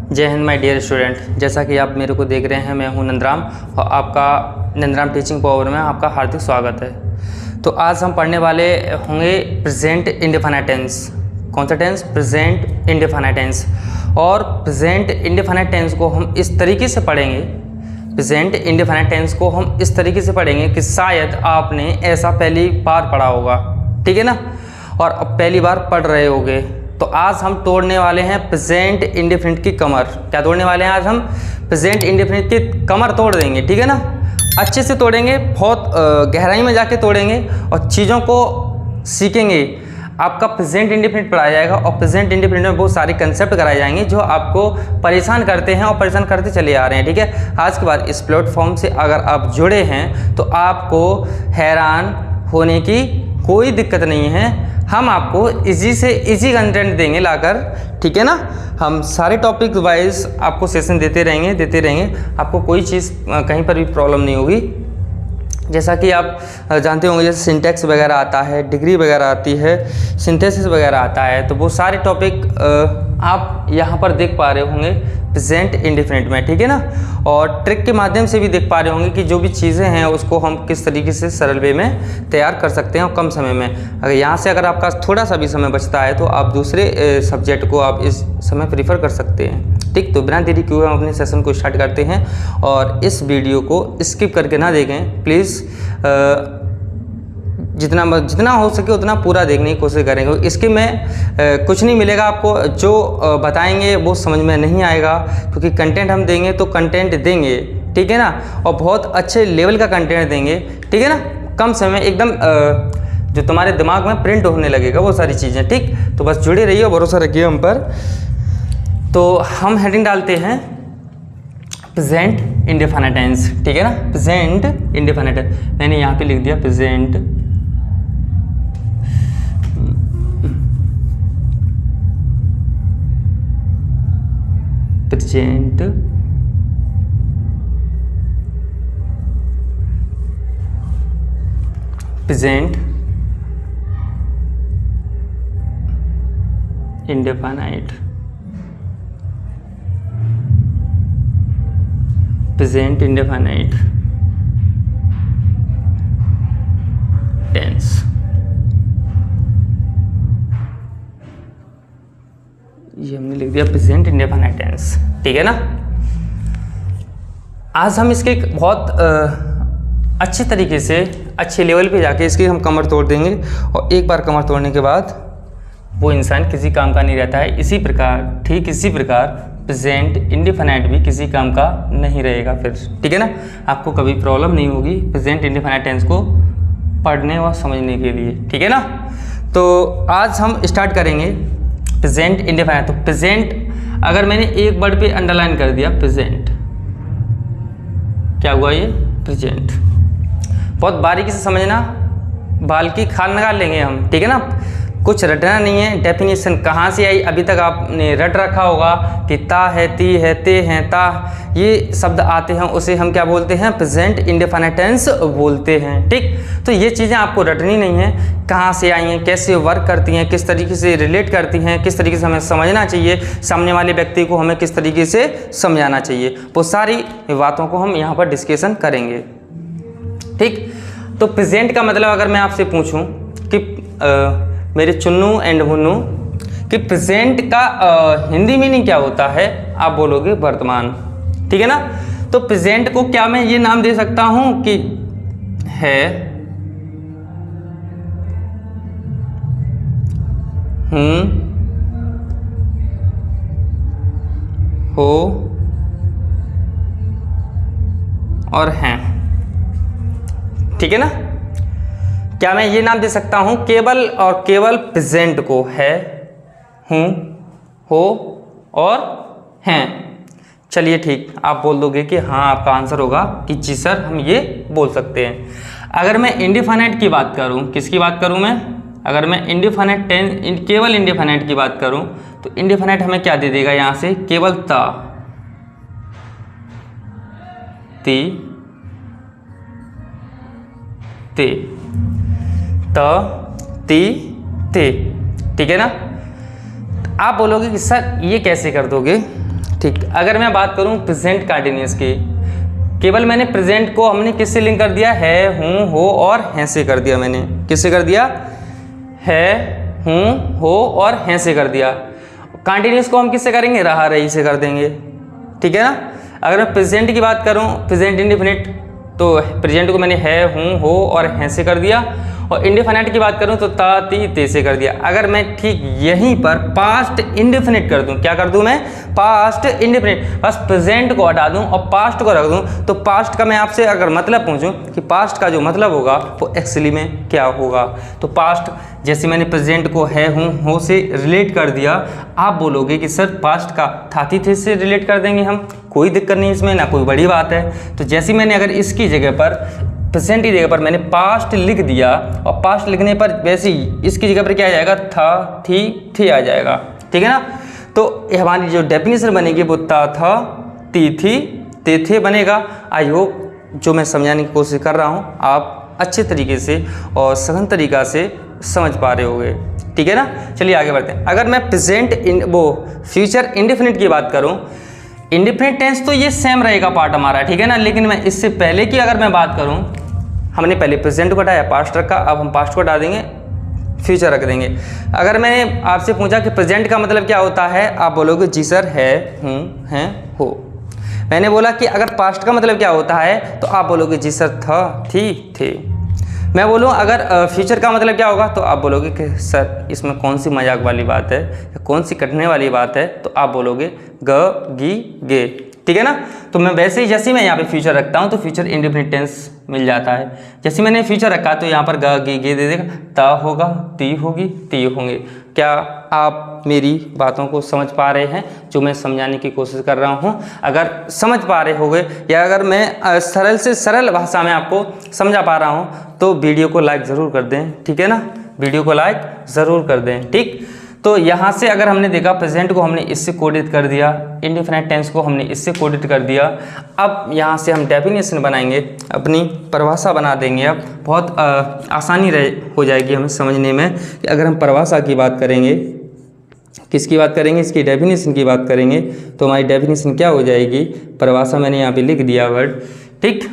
जय Hind my dear student. जैसा कि आप मेरे को देख रहे हैं, मैं हूं नंदराम और आपका नंदराम टीचिंग पावर में आपका हार्दिक स्वागत है। तो आज हम पढ़ने वाले होंगे प्रेजेंट इंडेफिनिट टेंस। कौन सा टेंस? Present indefinite tense. और प्रेजेंट इंडेफिनिट टेंस को हम इस तरीके से पढ़ेंगे, प्रेजेंट इंडेफिनिट टेंस को हम इस तरीके से पढ़ेंगे कि शायद आपने ऐसा पहली बार पढ़ा होगा, ठीक है ना, और अब पहली बार पढ़ रहे होगे। तो आज हम तोड़ने वाले हैं प्रेजेंट इंडेफिनिट की कमर। क्या तोड़ने वाले हैं आज हम? प्रेजेंट इंडेफिनिट की कमर तोड़ देंगे, ठीक है ना। अच्छे से तोड़ेंगे, बहुत गहराई में जाके तोड़ेंगे और चीज़ों को सीखेंगे। आपका प्रेजेंट इंडेफिनिट पढ़ाया जाएगा और प्रेजेंट इंडेफिनिट में बहुत सारे कंसेप्ट कराए जाएंगे जो आपको परेशान करते हैं और परेशान करते चले आ रहे हैं, ठीक है। आज के बाद इस प्लेटफॉर्म से अगर आप जुड़े हैं तो आपको हैरान होने की कोई दिक्कत नहीं है। हम आपको इजी से इजी कंटेंट देंगे लाकर, ठीक है ना। हम सारे टॉपिक वाइज आपको सेशन देते रहेंगे। आपको कोई चीज़ कहीं पर भी प्रॉब्लम नहीं होगी। जैसा कि आप जानते होंगे, जैसे सिंटैक्स वगैरह आता है, डिग्री वगैरह आती है, सिंथेसिस वगैरह आता है, तो वो सारे टॉपिक आप यहाँ पर देख पा रहे होंगे प्रेजेंट इंडेफिनिट में, ठीक है ना। और ट्रिक के माध्यम से भी देख पा रहे होंगे कि जो भी चीज़ें हैं उसको हम किस तरीके से सरल वे में तैयार कर सकते हैं और कम समय में। अगर यहाँ से अगर आपका थोड़ा सा भी समय बचता है तो आप दूसरे सब्जेक्ट को आप इस समय प्रीफर कर सकते हैं, ठीक। तो बिना देरी किए हम अपने सेशन को स्टार्ट करते हैं और इस वीडियो को स्किप करके ना देखें प्लीज़। जितना हो सके उतना पूरा देखने की कोशिश करेंगे। इसके में कुछ नहीं मिलेगा आपको, जो बताएंगे वो समझ में नहीं आएगा, क्योंकि कंटेंट हम देंगे तो कंटेंट देंगे, ठीक है ना, और बहुत अच्छे लेवल का कंटेंट देंगे, ठीक है ना। कम समय एकदम जो तुम्हारे दिमाग में प्रिंट होने लगेगा वो सारी चीज़ें, ठीक। तो बस जुड़े रहिए, भरोसा रखिए हम पर। तो हम हेडिंग डालते हैं प्रेजेंट इंडेफिनिट टेंस, ठीक है ना। प्रेजेंट इंडेफिनिट, मैंने यहाँ पे लिख दिया present present indefinite, present indefinite tense. ये हमने लिख दिया प्रेजेंट इंडेफिनिट टेंस, ठीक है ना। आज हम इसके बहुत अच्छे तरीके से अच्छे लेवल पे जाके इसकी हम कमर तोड़ देंगे और एक बार कमर तोड़ने के बाद वो इंसान किसी काम का नहीं रहता है। इसी प्रकार, ठीक इसी प्रकार प्रेजेंट इंडेफिनिट भी किसी काम का नहीं रहेगा फिर, ठीक है ना। आपको कभी प्रॉब्लम नहीं होगी प्रेजेंट इंडेफिनिट टेंस को पढ़ने और समझने के लिए, ठीक है ना। तो आज हम स्टार्ट करेंगे प्रेजेंट इंडेफिनिट। तो प्रेजेंट, अगर मैंने एक वर्ड पे अंडरलाइन कर दिया प्रेजेंट, क्या हुआ? ये प्रेजेंट। बहुत बारीकी से समझना, बाल की खाल निकाल लेंगे हम, ठीक है ना। कुछ रटना नहीं है। डेफिनेशन कहाँ से आई अभी तक आपने रट रखा होगा कि ता है, ती है, ते हैं, ता, ये शब्द आते हैं, उसे हम क्या बोलते हैं? प्रेजेंट इंडेफिनिट टेंस बोलते हैं, ठीक। तो ये चीज़ें आपको रटनी नहीं है, कहाँ से आई हैं, कैसे वर्क करती हैं, किस तरीके से रिलेट करती हैं, किस तरीके से हमें समझना चाहिए, सामने वाले व्यक्ति को हमें किस तरीके से समझाना चाहिए, वो सारी बातों को हम यहाँ पर डिस्कशन करेंगे, ठीक। तो प्रेजेंट का मतलब अगर मैं आपसे पूछूं कि मेरे चुन्नू एंड मुन्नू कि प्रेजेंट का हिंदी मीनिंग क्या होता है, आप बोलोगे वर्तमान, ठीक है ना। तो प्रेजेंट को क्या मैं ये नाम दे सकता हूं कि है, हूं, हो और हैं, ठीक है ना। क्या मैं ये नाम दे सकता हूं केवल और केवल प्रेजेंट को? है, हूं, हो और हैं। चलिए ठीक, आप बोल दोगे कि हाँ, आपका आंसर होगा कि जी सर हम ये बोल सकते हैं। अगर मैं इंडेफिनिट की बात करूं, किसकी बात करूं मैं? अगर मैं इंडेफिनिट टेंस, केवल इंडेफिनिट की बात करूं तो इंडेफिनिट हमें क्या दे देगा? यहाँ से केवल ता, ती, ते, त, ती, ते, ठीक है ना। आप बोलोगे कि सर ये कैसे कर दोगे, ठीक, अगर मैं बात करूं प्रेजेंट कंटिन्यूअस की, केवल मैंने प्रेजेंट को हमने किससे लिंक कर दिया, है, हूँ, हो और हैं से कर दिया। मैंने किससे कर दिया, है, हूँ, हो और हैं से कर दिया। कंटिन्यूअस को हम किससे करेंगे, रहा रही से कर देंगे। ठीक है ना। अगर मैं प्रेजेंट की बात करूं, प्रेजेंट इंडेफिनिट, तो प्रेजेंट को मैंने है, हूँ, हो और हैं से कर दिया। और इंडेफिनिट की बात करूं तो ता, ती, ते से कर दिया। अगर मैं ठीक यहीं पर पास्ट इंडेफिनिट कर दूं, क्या कर दूं मैं, पास्ट इंडेफिनिट, बस प्रेजेंट को हटा दूं और पास्ट को रख दूं, तो पास्ट का मैं आपसे अगर मतलब पूछूं कि पास्ट का जो मतलब होगा वो एक्चुअली में क्या होगा, तो पास्ट, जैसे मैंने प्रेजेंट को है, हूँ, हो से रिलेट कर दिया, आप बोलोगे कि सर पास्ट का था, थी, थे से रिलेट कर देंगे हम, कोई दिक्कत नहीं इसमें, ना कोई बड़ी बात है। तो जैसे मैंने अगर इसकी जगह पर, प्रेजेंट की जगह पर मैंने पास्ट लिख दिया, और पास्ट लिखने पर वैसे ही इसकी जगह पर क्या आ जाएगा, था, थी, थे आ जाएगा। ठीक है ना। तो हमारी जो डेफिनेशन बनेगी वो था, ती, थी, ते, थे बनेगा। आई होप जो मैं समझाने की कोशिश कर रहा हूँ आप अच्छे तरीके से और सघन तरीका से समझ पा रहे होंगे। ठीक है ना। चलिए आगे बढ़ते हैं। अगर मैं प्रेजेंट वो फ्यूचर इंडेफिनिट की बात करूँ, इंडेफिनिट टेंस तो ये सेम रहेगा पार्ट हमारा, ठीक है ना। लेकिन मैं इससे पहले की अगर मैं बात करूं, हमने पहले प्रेजेंट को हटाया, पास्ट रखा, अब हम पास्ट को हटा देंगे, फ्यूचर रख देंगे। अगर मैंने आपसे पूछा कि प्रेजेंट का मतलब क्या होता है, आप बोलोगे जी सर है, हूँ, हैं, हो। मैंने बोला कि अगर पास्ट का मतलब क्या होता है, तो आप बोलोगे जी सर था, थी, थे। मैं बोलूँ अगर फ्यूचर का मतलब क्या होगा, तो आप बोलोगे कि सर इसमें कौन सी मजाक वाली बात है या कौन सी कटने वाली बात है, तो आप बोलोगे ग, गी, गे। ठीक है ना। तो मैं वैसे ही जैसे मैं यहाँ पे फ्यूचर रखता हूँ तो फ्यूचर इंडेफिनिट टेंस मिल जाता है। जैसे मैंने फ्यूचर रखा तो यहाँ पर ग, गी, गे दे देगा, ता होगा, ती होगी, ती होंगे। क्या आप मेरी बातों को समझ पा रहे हैं जो मैं समझाने की कोशिश कर रहा हूँ? अगर समझ पा रहे होंगे या अगर मैं सरल से सरल भाषा में आपको समझा पा रहा हूँ तो वीडियो को लाइक ज़रूर कर दें। ठीक है ना, वीडियो को लाइक ज़रूर कर दें। ठीक, तो यहाँ से अगर हमने देखा प्रेजेंट को हमने इससे कोडित कर दिया, इंडेफिनिट टेंस को हमने इससे कोडित कर दिया। अब यहाँ से हम डेफिनेशन बनाएंगे, अपनी परिभाषा बना देंगे। अब बहुत आसानी हो जाएगी हमें समझने में कि अगर हम परिभाषा की बात करेंगे, किसकी बात करेंगे, इसकी डेफिनेशन की बात करेंगे, तो हमारी डेफिनेशन क्या हो जाएगी, परिभाषा मैंने यहाँ पे लिख दिया वर्ड। ठीक,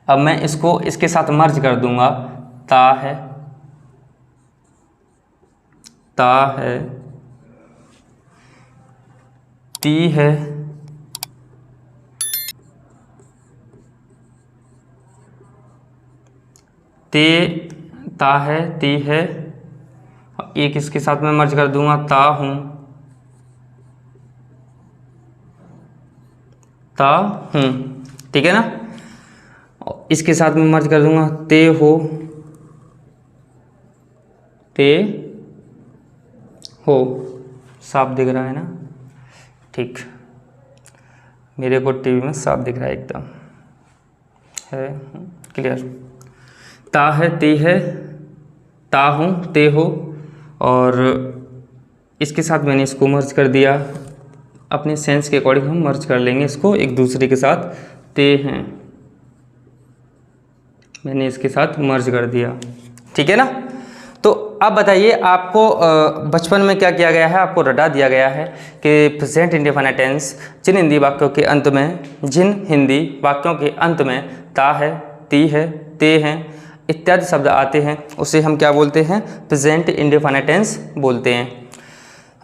अब मैं इसको इसके साथ मर्ज कर दूंगा, ता है, ती है, ते, ता है, ती है, एक इसके साथ में मर्ज कर दूंगा, ता हूँ, ता हूँ। ठीक है ना। इसके साथ में मर्ज कर दूंगा, ते हो, ते हो। साफ दिख रहा है ना? ठीक, मेरे को टीवी में साफ दिख रहा है एकदम, है क्लियर। ता है, ती है, ता हूँ, ते हो, और इसके साथ मैंने इसको मर्ज कर दिया। अपने सेंस के अकॉर्डिंग हम मर्ज कर लेंगे इसको एक दूसरे के साथ। ते हैं, मैंने इसके साथ मर्ज कर दिया। ठीक है ना। तो अब बताइए, आपको बचपन में क्या किया गया है, आपको रटा दिया गया है कि प्रेजेंट इंडेफिनिट टेंस जिन हिंदी वाक्यों के अंत में ता है, ती है, ते हैं इत्यादि शब्द आते हैं, उसे हम क्या बोलते हैं, प्रेजेंट इंडेफिनिट टेंस बोलते हैं।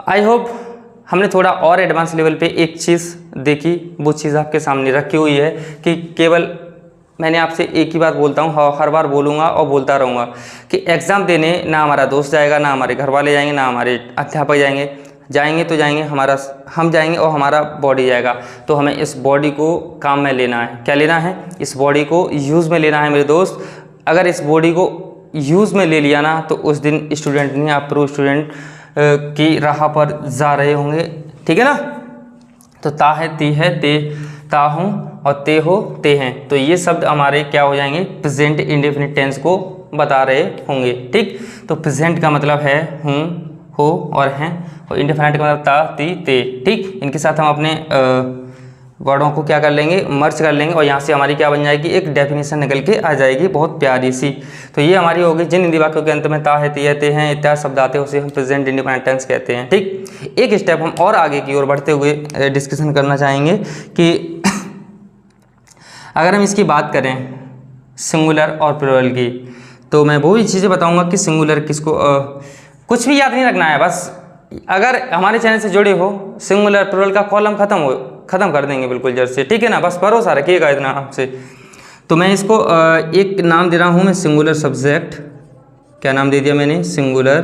आई होप हमने थोड़ा और एडवांस लेवल पे एक चीज़ देखी, वो चीज़ आपके सामने रखी हुई है कि केवल मैंने आपसे एक ही बात बोलता हूँ, हर बार बोलूँगा और बोलता रहूँगा कि एग्ज़ाम देने ना हमारा दोस्त जाएगा, ना हमारे घर वाले जाएंगे, ना हमारे अध्यापक जाएंगे तो जाएंगे, हम जाएंगे और हमारा बॉडी जाएगा। तो हमें इस बॉडी को काम में लेना है। क्या लेना है? इस बॉडी को यूज़ में लेना है मेरे दोस्त। अगर इस बॉडी को यूज़ में ले लिया ना तो उस दिन स्टूडेंट नहीं, आप प्रो स्टूडेंट की राह पर जा रहे होंगे। ठीक है ना। तो ता है, ती है, ते, ता हूँ और ते हो, ते हैं, तो ये शब्द हमारे क्या हो जाएंगे, प्रेजेंट इंडेफिनिट टेंस को बता रहे होंगे। ठीक, तो प्रेजेंट का मतलब है हूँ, हो और हैं, और इंडेफिनिट का मतलब ता, ती, ते। ठीक, इनके साथ हम अपने वर्डों को क्या कर लेंगे, मर्ज कर लेंगे और यहाँ से हमारी क्या बन जाएगी, एक डेफिनेशन निकल के आ जाएगी बहुत प्यारी सी। तो ये हमारी होगी, जिन हिंदी वाक्यों के अंत में ता है, तिया, ते हैं इत्यादि शब्द आते हैं उसे हम प्रेजेंट इंडेफिनिट टेंस कहते हैं। ठीक, एक स्टेप हम और आगे की ओर बढ़ते हुए डिस्कशन करना चाहेंगे कि अगर हम इसकी बात करें सिंगुलर और प्लूरल की, तो मैं वो भी चीज़ें बताऊंगा कि सिंगुलर किसको कुछ भी याद नहीं रखना है, बस अगर हमारे चैनल से जुड़े हो सिंगुलर प्लूरल का कॉलम ख़त्म कर देंगे बिल्कुल जड़ से, ठीक है ना, बस भरोसा रखिएगा इतना आपसे। तो मैं इसको एक नाम दे रहा हूँ मैं, सिंगुलर सब्जेक्ट। क्या नाम दे दिया मैंने, सिंगुलर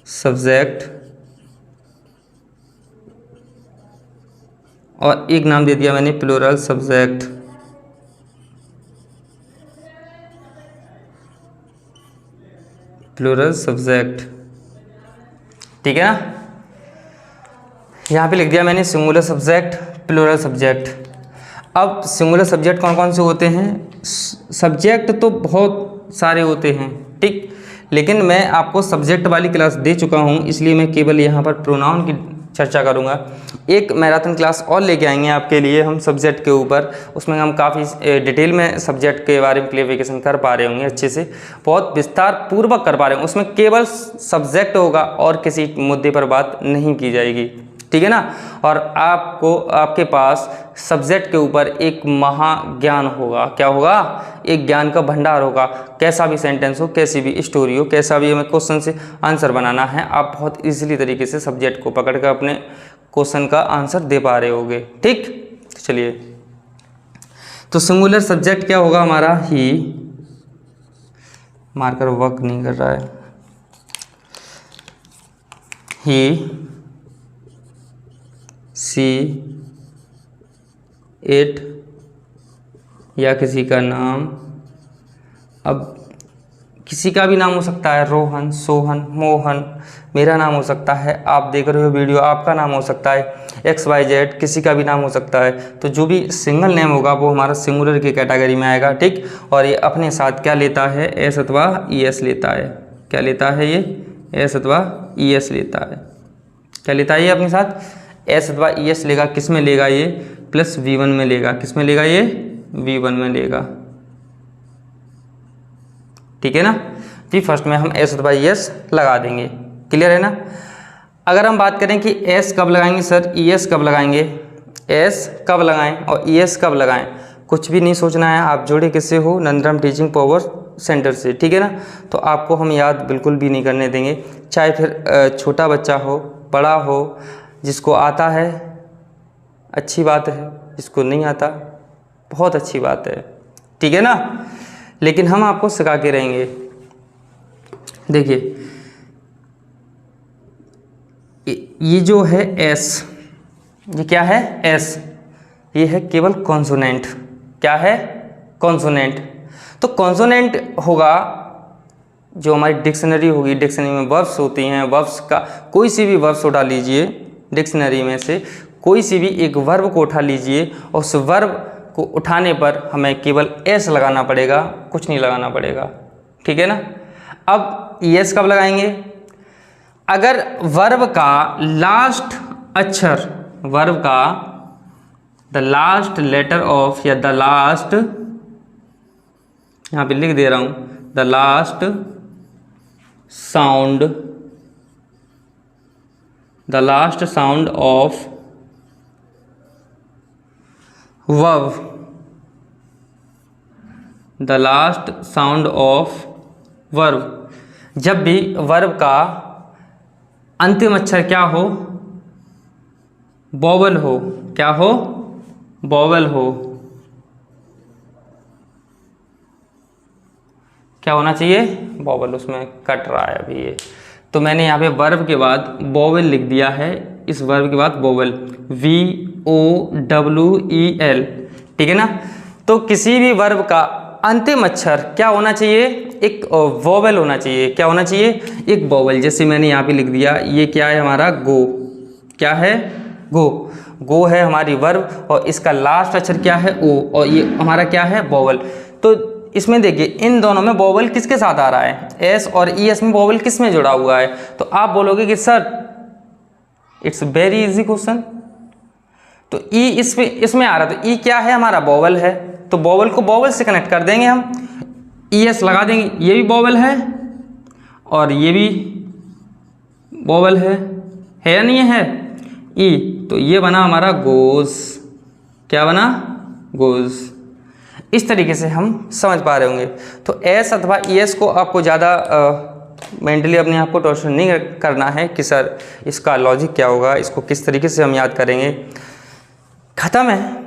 सब्जेक्ट, और एक नाम दे दिया मैंने प्लूरल सब्जेक्ट। प्लूरल सब्जेक्ट, ठीक है ना, यहाँ पे लिख दिया मैंने सिंगुलर सब्जेक्ट, प्लूरल सब्जेक्ट। अब सिंगुलर सब्जेक्ट कौन कौन से होते हैं, सब्जेक्ट तो बहुत सारे होते हैं, ठीक, लेकिन मैं आपको सब्जेक्ट वाली क्लास दे चुका हूँ, इसलिए मैं केवल यहाँ पर प्रोनाउन की चर्चा करूँगा। एक मैराथन क्लास और लेके आएंगे आपके लिए हम सब्जेक्ट के ऊपर, उसमें हम काफ़ी डिटेल में सब्जेक्ट के बारे में क्लियरिफिकेशन कर पा रहे होंगे, अच्छे से बहुत विस्तार पूर्वक कर पा रहे होंगे। उसमें केवल सब्जेक्ट होगा और किसी मुद्दे पर बात नहीं की जाएगी, ठीक है ना। और आपको आपके पास सब्जेक्ट के ऊपर एक महाज्ञान होगा, क्या होगा, एक ज्ञान का भंडार होगा। कैसा भी सेंटेंस हो, कैसी भी स्टोरी हो, कैसा भी हमें क्वेश्चन से आंसर बनाना है, आप बहुत इजीली तरीके से सब्जेक्ट को पकड़ कर अपने क्वेश्चन का आंसर दे पा रहे होगे, ठीक। चलिए, तो सिंगुलर सब्जेक्ट क्या होगा हमारा, ही, मार्कर वर्क नहीं कर रहा है, ही, सी, इट या किसी का नाम। अब किसी का भी नाम हो सकता है, रोहन, सोहन, मोहन, मेरा नाम हो सकता है, आप देख रहे हो वीडियो आपका नाम हो सकता है, XYZ किसी का भी नाम हो सकता है। तो जो भी सिंगल नेम होगा वो हमारा सिंगुलर की कैटेगरी में आएगा, ठीक। और ये अपने साथ क्या लेता है, एस अथवा ES लेता है। क्या लेता है ये, एस अथवा ES लेता है। क्या लेता है ये अपने साथ, एस अथवा ES लेगा। किस में लेगा ये, प्लस V1 में लेगा। किस में लेगा ये, V1 में लेगा, ठीक है ना। तो फर्स्ट में हम एस अथवा ES लगा देंगे, क्लियर है ना। अगर हम बात करें कि एस कब लगाएंगे सर, ES कब लगाएंगे, एस कब लगाएं और ES कब लगाएं, कुछ भी नहीं सोचना है। आप जुड़े किससे हो, नंदराम टीचिंग पावर सेंटर से, ठीक है ना। तो आपको हम याद बिल्कुल भी नहीं करने देंगे, चाहे फिर छोटा बच्चा हो, बड़ा हो, जिसको आता है अच्छी बात है, जिसको नहीं आता बहुत अच्छी बात है, ठीक है ना। लेकिन हम आपको सिखा के रहेंगे। देखिए ये जो है एस, ये क्या है, एस, ये है केवल कॉन्सोनेंट। क्या है, कॉन्सोनेंट। तो कॉन्सोनेंट होगा जो हमारी डिक्शनरी होगी, डिक्शनरी में वर्ब्स होती हैं, वर्ब्स का कोई सी भी वर्ब्स उठा लीजिए, डिक्शनरी में से कोई सी भी एक वर्ब को उठा लीजिए और उस वर्ब को उठाने पर हमें केवल एस लगाना पड़ेगा, कुछ नहीं लगाना पड़ेगा, ठीक है ना। अब एस कब लगाएंगे, अगर वर्ब का लास्ट अक्षर, वर्ब का द लास्ट लेटर ऑफ, या द लास्ट, यहाँ पे लिख दे रहा हूं, the last sound, the last sound of verb, the last sound of verb, जब भी वर्ब का अंतिम अक्षर क्या हो, वोवेल हो, क्या हो, वोवेल हो, क्या होना चाहिए, वोवेल। उसमें कट रहा है अभी ये, तो मैंने यहाँ पे वर्ब के बाद वोवेल लिख दिया है, इस वर्ब के बाद वोवेल, VOWEL, ठीक है ना। तो किसी भी वर्ब का अंतिम अक्षर क्या होना चाहिए, एक वोवेल होना चाहिए। क्या होना चाहिए, एक वोवेल। जैसे मैंने यहाँ पे लिख दिया, ये क्या है हमारा, गो, क्या है, गो, गो है हमारी वर्ब और इसका लास्ट अक्षर क्या है, ओ, और ये हमारा क्या है, वोवेल। तो इसमें देखिए इन दोनों में वोवेल किसके साथ आ रहा है, एस, और ES में वोवेल किस में जुड़ा हुआ है। तो आप बोलोगे कि sir it's very easy question, तो ई इसमें आ रहा, तो ई क्या है हमारा, वोवेल है, तो वोवेल को वोवेल से कनेक्ट कर देंगे हम, ई एस लगा देंगे, ये भी वोवेल है और ये भी वोवेल है या नहीं है, ई, तो ये बना हमारा गोज, क्या बना, गोज। इस तरीके से हम समझ पा रहे होंगे। तो एस अथवा ई एस को आपको ज़्यादा मेंटली अपने आप को टॉर्चर नहीं करना है कि सर इसका लॉजिक क्या होगा, इसको किस तरीके से हम याद करेंगे, ख़त्म है।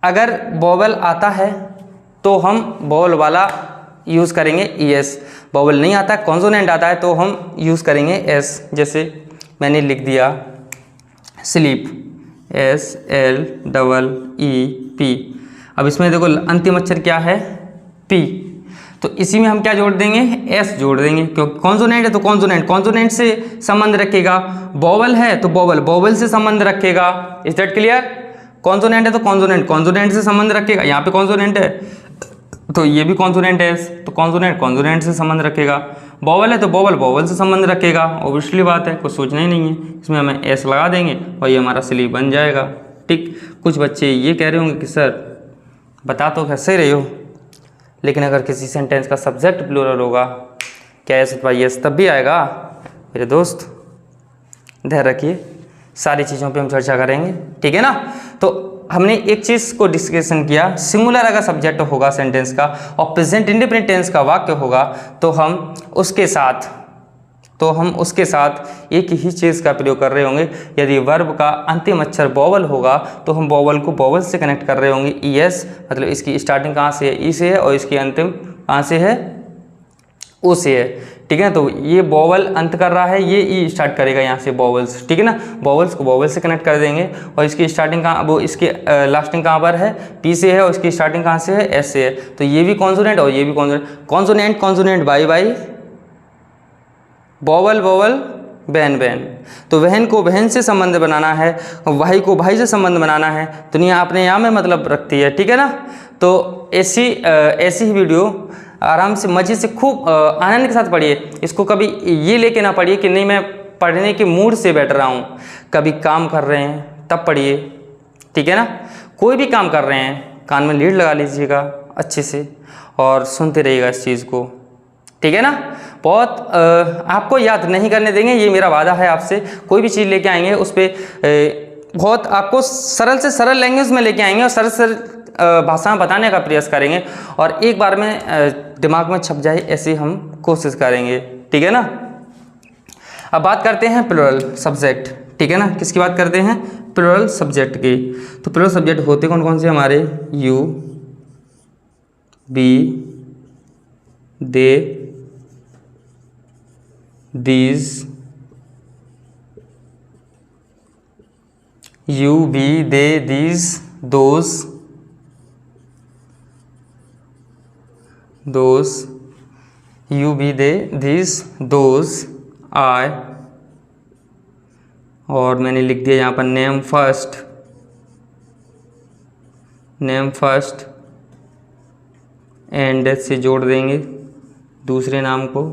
अगर वोवेल आता है तो हम वोवेल वाला यूज़ करेंगे ई एस, वोवेल नहीं आता, कॉन्सोनेंट आता है तो हम यूज़ करेंगे एस। जैसे मैंने लिख दिया sleep, S L double E P. अब इसमें देखो अंतिम अक्षर क्या है, पी, तो इसी में हम क्या जोड़ देंगे, एस जोड़ देंगे, क्योंकि कॉन्सोनेंट है तो कॉन्सोनेंट से संबंध रखेगा, वोवेल है तो वोवेल से संबंध रखेगा। Is that clear? कॉन्सोनेंट है तो कॉन्सोनेंट से संबंध रखेगा, यहाँ पे कॉन्सोनेंट है तो ये भी कॉन्सोनेंट है, तो कॉन्सोनेंट से संबंध रखेगा, वोवेल है तो वोवेल से संबंध रखेगा, ऑब्वियसली बात है, कुछ सोचना ही नहीं है, इसमें हमें एस लगा देंगे और ये हमारा स्लीप बन जाएगा। ठीक, कुछ बच्चे ये कह रहे होंगे कि सर बता तो कैसे रहे हो, लेकिन अगर किसी सेंटेंस का सब्जेक्ट प्लूरल होगा, क्या एस अथवा यस तब भी आएगा? मेरे दोस्त धैर्य रखिए, सारी चीज़ों पे हम चर्चा करेंगे, ठीक है ना। तो हमने एक चीज़ को डिस्कशन किया, सिंगुलर अगर सब्जेक्ट होगा सेंटेंस का और प्रेजेंट इंडेफिनिट टेंस का वाक्य होगा तो हम उसके साथ एक ही चीज़ का प्रयोग कर रहे होंगे। यदि वर्ब का अंतिम अक्षर वोवेल होगा तो हम वोवेल को वोवेल से कनेक्ट कर रहे होंगे, ई एस, मतलब इसकी स्टार्टिंग कहाँ से है, ई से है, और इसकी अंतिम कहाँ से है, ओ से है, ठीक है। तो ये वोवेल अंत कर रहा है, ये ई स्टार्ट करेगा यहाँ से वोवेल्स, ठीक है ना, वोवेल्स को वोवेल से कनेक्ट कर देंगे और इसकी स्टार्टिंग कहाँ, वो इसकी लास्टिंग कहाँ पर है, पी से है, और इसकी स्टार्टिंग कहाँ से है, एस से है, तो ये भी कॉन्सोनेंट और ये भी कॉन्सोनेंट बाई वोवेल वहन, तो वहन को वहन से संबंध बनाना है, भाई को भाई से संबंध बनाना है, दुनिया अपने यहाँ में मतलब रखती है, ठीक है ना। तो ऐसी ही वीडियो आराम से मज़े से खूब आनंद के साथ पढ़िए, इसको कभी ये लेके ना पढ़िए कि नहीं मैं पढ़ने के मूड से बैठ रहा हूँ, कभी काम कर रहे हैं तब पढ़िए, ठीक है ना। कोई भी काम कर रहे हैं कान में लीड लगा लीजिएगा अच्छे से और सुनते रहिएगा इस चीज़ को, ठीक है ना। बहुत आपको याद नहीं करने देंगे, ये मेरा वादा है आपसे। कोई भी चीज़ लेके आएंगे उस पर बहुत आपको सरल से सरल लैंग्वेज में लेके आएंगे और सरल भाषा में बताने का प्रयास करेंगे और एक बार में दिमाग में छप जाए ऐसी हम कोशिश करेंगे, ठीक है ना। अब बात करते हैं प्लूरल सब्जेक्ट, ठीक है ना। किसकी बात करते हैं? प्लूरल सब्जेक्ट की। तो प्लूरल सब्जेक्ट होते कौन कौन से हमारे? You, we, they, these, you, we, they, these, those, you, we, they, these, those, I, और मैंने लिख दिया यहाँ पर नेम फर्स्ट एंड से जोड़ देंगे दूसरे नाम को,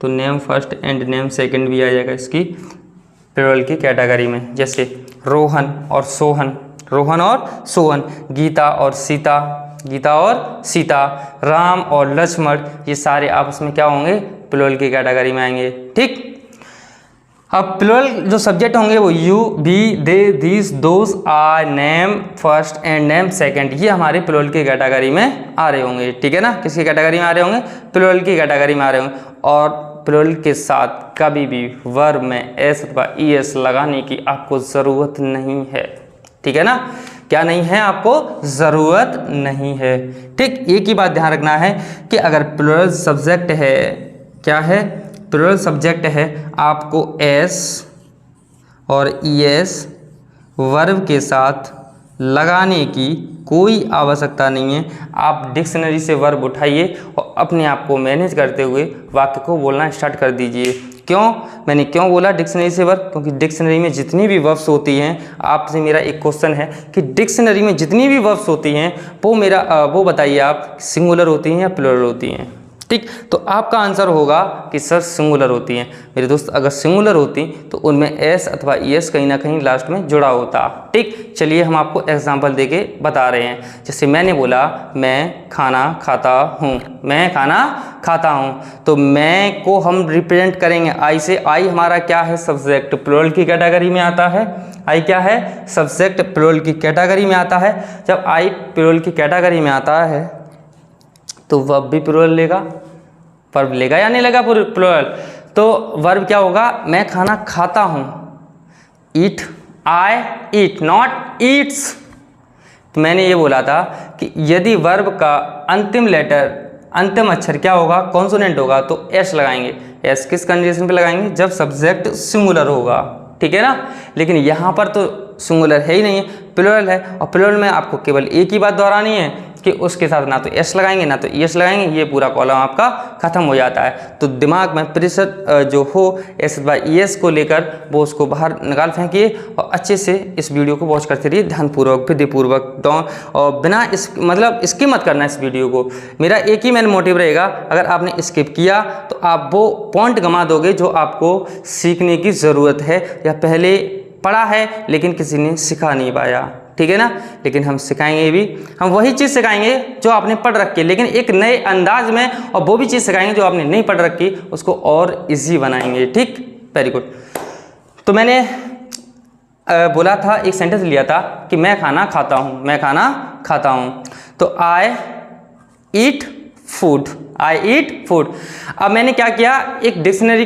तो name first and name second भी आ जाएगा इसकी प्लूरल की कैटेगरी में। जैसे रोहन और सोहन, गीता और सीता, राम और लक्ष्मण, ये सारे आपस में क्या होंगे? प्लूरल की कैटेगरी में आएंगे, ठीक। अब प्लूरल जो सब्जेक्ट होंगे वो you, we, they, these, those, are, name first and name second, ये हमारे प्लूरल की कैटेगरी में आ रहे होंगे, ठीक है ना। किसकी कैटेगरी में आ रहे होंगे? प्लूरल की कैटेगरी में आ रहे होंगे। और प्लूरल के साथ कभी भी वर्ब में एस अथवा ई एस लगाने की आपको ज़रूरत नहीं है, ठीक है ना। क्या नहीं है? आपको ज़रूरत नहीं है, ठीक। एक ही बात ध्यान रखना है कि अगर प्लूरल सब्जेक्ट है, क्या है? प्लूरल सब्जेक्ट है, आपको एस और ई एस वर्ब के साथ लगाने की कोई आवश्यकता नहीं है। आप डिक्शनरी से वर्ब उठाइए और अपने आप को मैनेज करते हुए वाक्य को बोलना स्टार्ट कर दीजिए। क्यों? मैंने क्यों बोला डिक्शनरी से वर्ब? क्योंकि डिक्शनरी में जितनी भी वर्ब्स होती हैं, आपसे मेरा एक क्वेश्चन है कि डिक्शनरी में जितनी भी वर्ब्स होती हैं वो बताइए आप सिंगुलर होती हैं या प्लूरल होती हैं? ठीक। तो आपका आंसर होगा कि सर सिंगुलर होती हैं। मेरे दोस्त अगर सिंगुलर होती तो उनमें एस अथवा ईएस कहीं ना कहीं लास्ट में जुड़ा होता। ठीक, चलिए हम आपको एग्जांपल देके बता रहे हैं। जैसे मैंने बोला मैं खाना खाता हूँ, मैं खाना खाता हूँ, तो मैं को हम रिप्रेजेंट करेंगे आई से। आई हमारा क्या है, सब्जेक्ट, प्लूरल की कैटेगरी में आता है। आई क्या है, सब्जेक्ट, प्लूरल की कैटेगरी में आता है। जब आई प्लूरल की कैटेगरी में आता है तो वर्ब भी प्लूरल लेगा, वर्ब लेगा या नहीं लेगा प्लूरल। तो वर्ब क्या होगा, मैं खाना खाता हूँ, ईट, आई ईट, नॉट ईट्स। तो मैंने ये बोला था कि यदि वर्ब का अंतिम लेटर, अंतिम अक्षर क्या होगा, कॉन्सोनेंट होगा, तो एस लगाएंगे। एस किस कंडीशन पे लगाएंगे, जब सब्जेक्ट सिंगुलर होगा, ठीक है ना। लेकिन यहाँ पर तो सिंगुलर है ही नहीं है, प्लूरल है, और प्लूरल में आपको केवल एक ही बात दोहरानी है कि उसके साथ ना तो एस लगाएंगे ना तो ईएस लगाएंगे, ये पूरा कॉलम आपका खत्म हो जाता है। तो दिमाग में प्रेशर जो हो एस बाई ईएस को लेकर वो उसको बाहर निकाल फेंकिए और अच्छे से इस वीडियो को वॉच करते रहिए, ध्यानपूर्वक, विधिपूर्वक, और बिना इस मतलब स्किप मत करना इस वीडियो को। मेरा एक ही मेन मोटिव रहेगा, अगर आपने स्किप किया तो आप वो पॉइंट गंवा दोगे जो आपको सीखने की ज़रूरत है या पहले पढ़ा है लेकिन किसी ने सिखा नहीं पाया, ठीक है ना। लेकिन हम सिखाएंगे भी, हम वही चीज़ सिखाएंगे जो आपने पढ़ रखी है, लेकिन एक नए अंदाज में, और वो भी चीज़ सिखाएंगे जो आपने नहीं पढ़ रखी, उसको और इजी बनाएंगे। ठीक, वेरी गुड। तो मैंने बोला था, एक सेंटेंस लिया था कि मैं खाना खाता हूँ, मैं खाना खाता हूँ। तो आई ईट फूड, आई ईट फूड। अब मैंने क्या किया, एक डिक्शनरी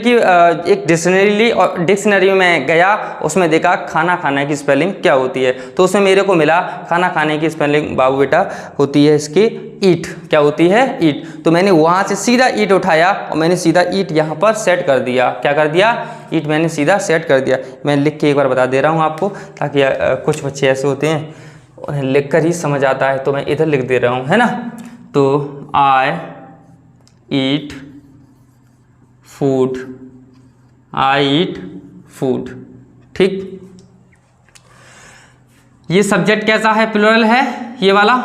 में गया, उसमें देखा खाना खाने की स्पेलिंग क्या होती है। तो उसमें मेरे को मिला खाना खाने की स्पेलिंग बाबू बेटा होती है इसकी ईट। क्या होती है, ईट। तो मैंने वहाँ से सीधा ईट उठाया और मैंने सीधा ईट यहाँ पर सेट कर दिया। क्या कर दिया, ईट मैंने सीधा सेट कर दिया। मैं लिख के एक बार बता दे रहा हूँ आपको, ताकि कुछ बच्चे ऐसे होते हैं उन्हें लिख कर ही समझ आता है, तो मैं इधर लिख दे रहा हूँ, है ना। तो आई ईट फूड, आई ईट फूड। ठीक, ये सब्जेक्ट कैसा है, प्लूरल है ये वाला,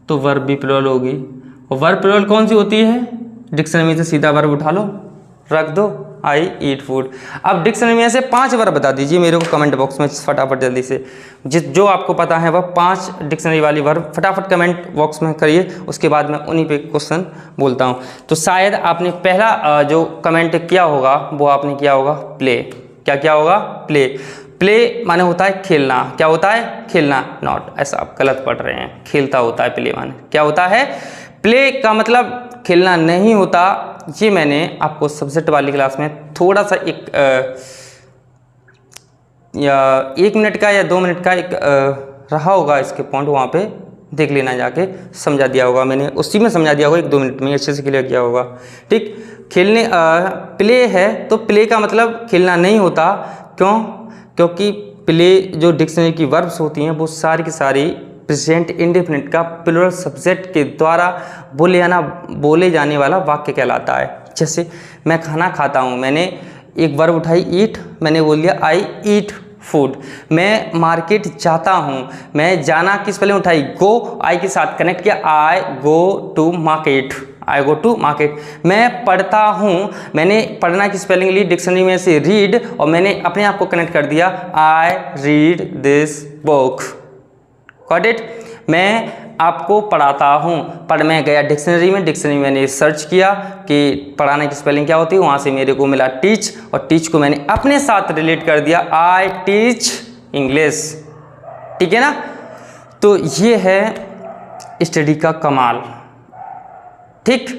तो वर्ब भी प्लूरल होगी। और वर्ब प्लूरल कौन सी होती है, डिक्शनरी में से सीधा वर्ब उठा लो, रख दो, आई ईट फूड। अब डिक्शनरी में से 5 वर्ब बता दीजिए मेरे को कमेंट बॉक्स में फटाफट जल्दी से, जो आपको पता है वह 5 डिक्शनरी वाली वर्ब फटाफट कमेंट बॉक्स में करिए, उसके बाद मैं उन्हीं पे क्वेश्चन बोलता हूँ। तो शायद आपने पहला जो कमेंट किया होगा वो आपने किया होगा प्ले। क्या किया होगा, प्ले। प्ले माने होता है खेलना। क्या होता है, खेलना, नॉट, ऐसा आप गलत पढ़ रहे हैं, खेलता होता है प्ले माने। क्या होता है, प्ले का मतलब खेलना नहीं होता। ये मैंने आपको सब्जेक्ट वाली क्लास में थोड़ा सा या 1 मिनट का या 2 मिनट का रहा होगा इसके पॉइंट, वहाँ पे देख लेना, जाके समझा दिया होगा मैंने, उसी में समझा दिया होगा, 1-2 मिनट में अच्छे से क्लियर किया होगा। ठीक, खेलने प्ले है तो प्ले का मतलब खेलना नहीं होता। क्यों, क्योंकि प्ले जो डिक्शनरी की वर्ब्स होती हैं वो सारी की सारी प्रेजेंट इंडेफिनिट का प्लूरल सब्जेक्ट के द्वारा बोले जाने वाला वाक्य कहलाता है। जैसे मैं खाना खाता हूँ, मैंने एक वर्ब उठाई ईट, मैंने बोल दिया आई ईट फूड। मैं मार्केट जाता हूँ, मैं जाना किस पहले उठाई, गो, आई के साथ कनेक्ट किया, I go to market, I go to market. मैं पढ़ता हूँ, मैंने पढ़ना की स्पेलिंग ली डिक्शनरी में से रीड, और मैंने अपने आप को कनेक्ट कर दिया, I read this book. Got it. मैं आपको पढ़ाता हूँ, पढ़ मैं गया डिक्शनरी में, डिक्शनरी मैंने सर्च किया कि पढ़ाने की स्पेलिंग क्या होती है, वहाँ से मेरे को मिला टीच, और टीच को मैंने अपने साथ रिलेट कर दिया, आई टीच इंग्लिश। ठीक है ना। तो ये है स्टडी का कमाल। ठीक,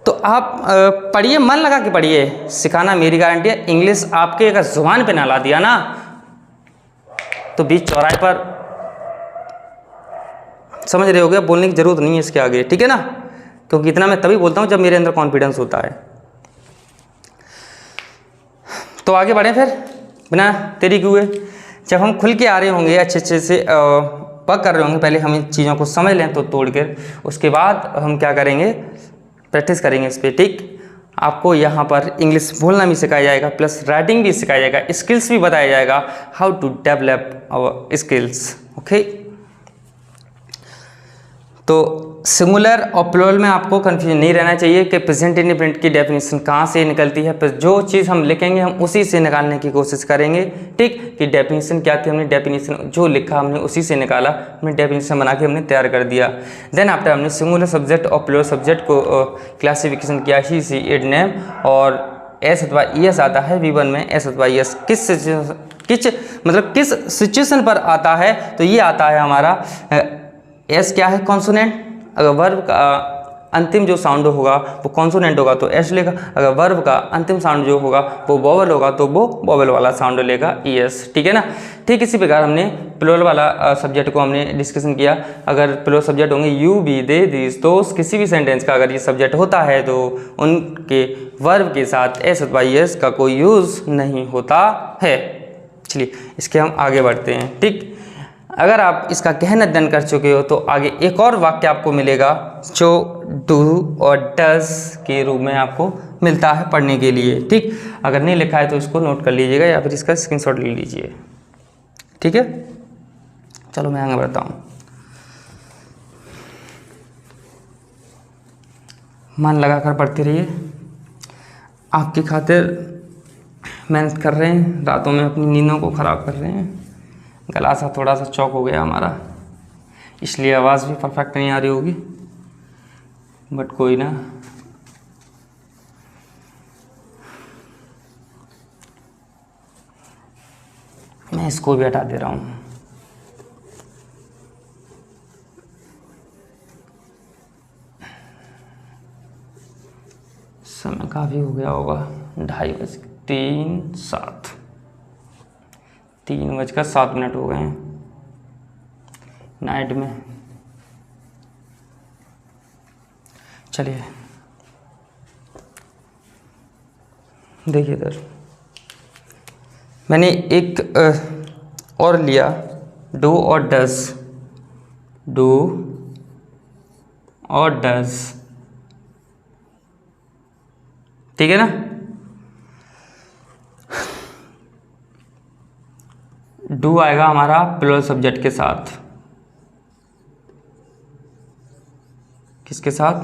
तो आप पढ़िए, मन लगा के पढ़िए, सिखाना मेरी गारंटी है। इंग्लिश आपके अगर जुबान पे ना ला दिया ना तो बीच चौराहे पर, समझ रहे हो गया, बोलने की जरूरत नहीं है इसके आगे, ठीक है ना। क्योंकि इतना मैं तभी बोलता हूँ जब मेरे अंदर कॉन्फिडेंस होता है। तो आगे बढ़े फिर, बिना देरी हुए। जब हम खुल के आ रहे होंगे, अच्छे से पक कर रहे होंगे, पहले हम इन चीज़ों को समझ लें तो तोड़ कर, उसके बाद हम क्या करेंगे, प्रैक्टिस करेंगे इस पर। ठीक, आपको यहाँ पर इंग्लिश बोलना भी सिखाया जाएगा, प्लस राइटिंग भी सिखाया जाएगा, स्किल्स भी बताया जाएगा, how to develop our skills. Okay, तो सिंगुलर और प्लूरल में आपको कन्फ्यूजन नहीं रहना चाहिए कि प्रेजेंट इंडेफिनिट की डेफिनेशन कहाँ से निकलती है, पर जो चीज़ हम लिखेंगे हम उसी से निकालने की कोशिश करेंगे। ठीक, कि डेफिनेशन क्या थी, हमने डेफिनेशन जो लिखा हमने उसी से निकाला, हमने डेफिनेशन बना के हमने तैयार कर दिया। देन आफ्टर हमने सिंगुलर सब्जेक्ट और प्लूरल सब्जेक्ट को क्लासिफिकेशन किया, ही सी इट नेम, और एस अथवा ईएस आता है V1 में। एस अथवा ईएस किस सिचुएशन पर आता है, तो ये आता है हमारा एस क्या है, कॉन्सोनेंट। अगर वर्ब का अंतिम जो साउंड होगा वो कॉन्सोनेंट होगा तो एस लेगा, अगर वर्ब का अंतिम साउंड जो होगा वो वोवल होगा तो वो वोवल वाला साउंड लेगा ईएस। ठीक है ना। ठीक इसी प्रकार हमने प्लूरल वाला सब्जेक्ट को हमने डिस्कशन किया। अगर प्लूरल सब्जेक्ट होंगे यू, बी, दे, दिस, दोस, किसी भी सेंटेंस का अगर ये सब्जेक्ट होता है तो उनके वर्ब के साथ एस अथवा ईएस का कोई यूज़ नहीं होता है। चलिए इसके हम आगे बढ़ते हैं। ठीक, अगर आप इसका गहन अध्ययन कर चुके हो तो आगे एक और वाक्य आपको मिलेगा जो डू और डज के रूप में आपको मिलता है पढ़ने के लिए। ठीक, अगर नहीं लिखा है तो इसको नोट कर लीजिएगा या फिर इसका स्क्रीनशॉट ले लीजिए। ठीक है, चलो मैं आगे बढ़ता हूँ। मन लगाकर पढ़ते रहिए, आपकी खातिर मेहनत कर रहे हैं, रातों में अपनी नींदों को ख़राब कर रहे हैं। गला सा थोड़ा सा चौक हो गया हमारा, इसलिए आवाज़ भी परफेक्ट नहीं आ रही होगी, बट कोई ना। मैं इसको भी हटा दे रहा हूँ। समय काफ़ी हो गया होगा, 2:03 3:07 हो गए हैं नाइट में। चलिए देखिए इधर मैंने एक और लिया, डू और डज। डू और डज, ठीक है ना। डू आएगा हमारा प्लूरल सब्जेक्ट के साथ, किसके साथ,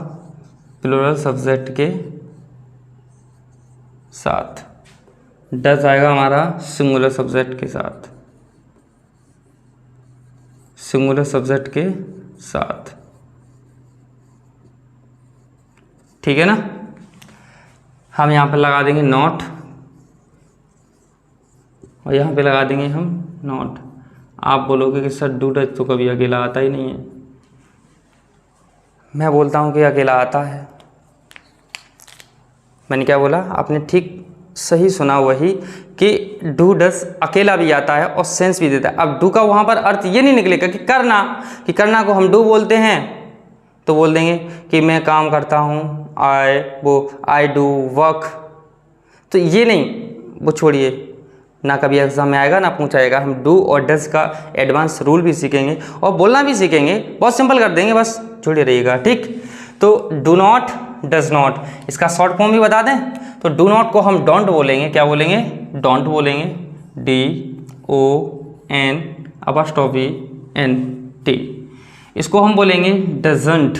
प्लूरल सब्जेक्ट के साथ। डज आएगा हमारा सिंगुलर सब्जेक्ट के साथ, सिंगुलर सब्जेक्ट के साथ। ठीक है ना। हम यहाँ पर लगा देंगे नॉट और यहाँ पे लगा देंगे हम नॉट। आप बोलोगे कि सर डू डज तो कभी अकेला आता ही नहीं है। मैं बोलता हूँ कि अकेला आता है। मैंने क्या बोला, आपने ठीक सही सुना वही, कि डू डज अकेला भी आता है और सेंस भी देता है। अब डू का वहाँ पर अर्थ ये नहीं निकलेगा कि करना, कि करना को हम डू बोलते हैं तो बोल देंगे कि मैं काम करता हूँ, आई डू वर्क, तो ये नहीं, वो छोड़िए, ना कभी एग्जाम में आएगा ना पूछाएगा। हम डू और डज का एडवांस रूल भी सीखेंगे और बोलना भी सीखेंगे, बहुत सिंपल कर देंगे, बस जुड़े रहिएगा। ठीक, तो डू नॉट, डज नॉट, इसका शॉर्ट फॉर्म भी बता दें तो डू नॉट को हम डोंट बोलेंगे। क्या बोलेंगे, डोंट बोलेंगे, DON'। इसको हम बोलेंगे डजंट।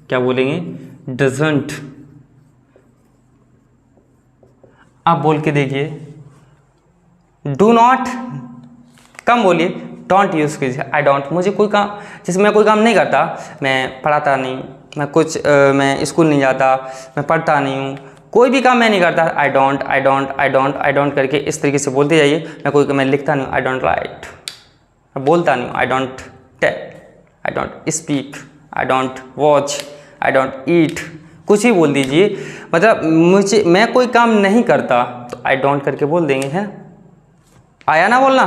क्या बोलेंगे, डजंट। आप बोल के देखिए, डू नॉट कम बोलिए, डोंट यूज़ कीजिए। आई डोंट, मुझे कोई काम, जैसे मैं कोई काम नहीं करता, मैं पढ़ाता नहीं, मैं स्कूल नहीं जाता, मैं पढ़ता नहीं हूँ, कोई भी काम मैं नहीं करता, I don't, I don't, I don't, I don't करके इस तरीके से बोलते जाइए। मैं लिखता नहीं हूँ, आई डोंट राइट, मैं बोलता नहीं हूँ, I don't tell, I don't speak, I don't watch, I don't eat, कुछ ही बोल दीजिए। मतलब मैं कोई काम नहीं करता तो आई डोंट करके बोल देंगे, है आया ना बोलना,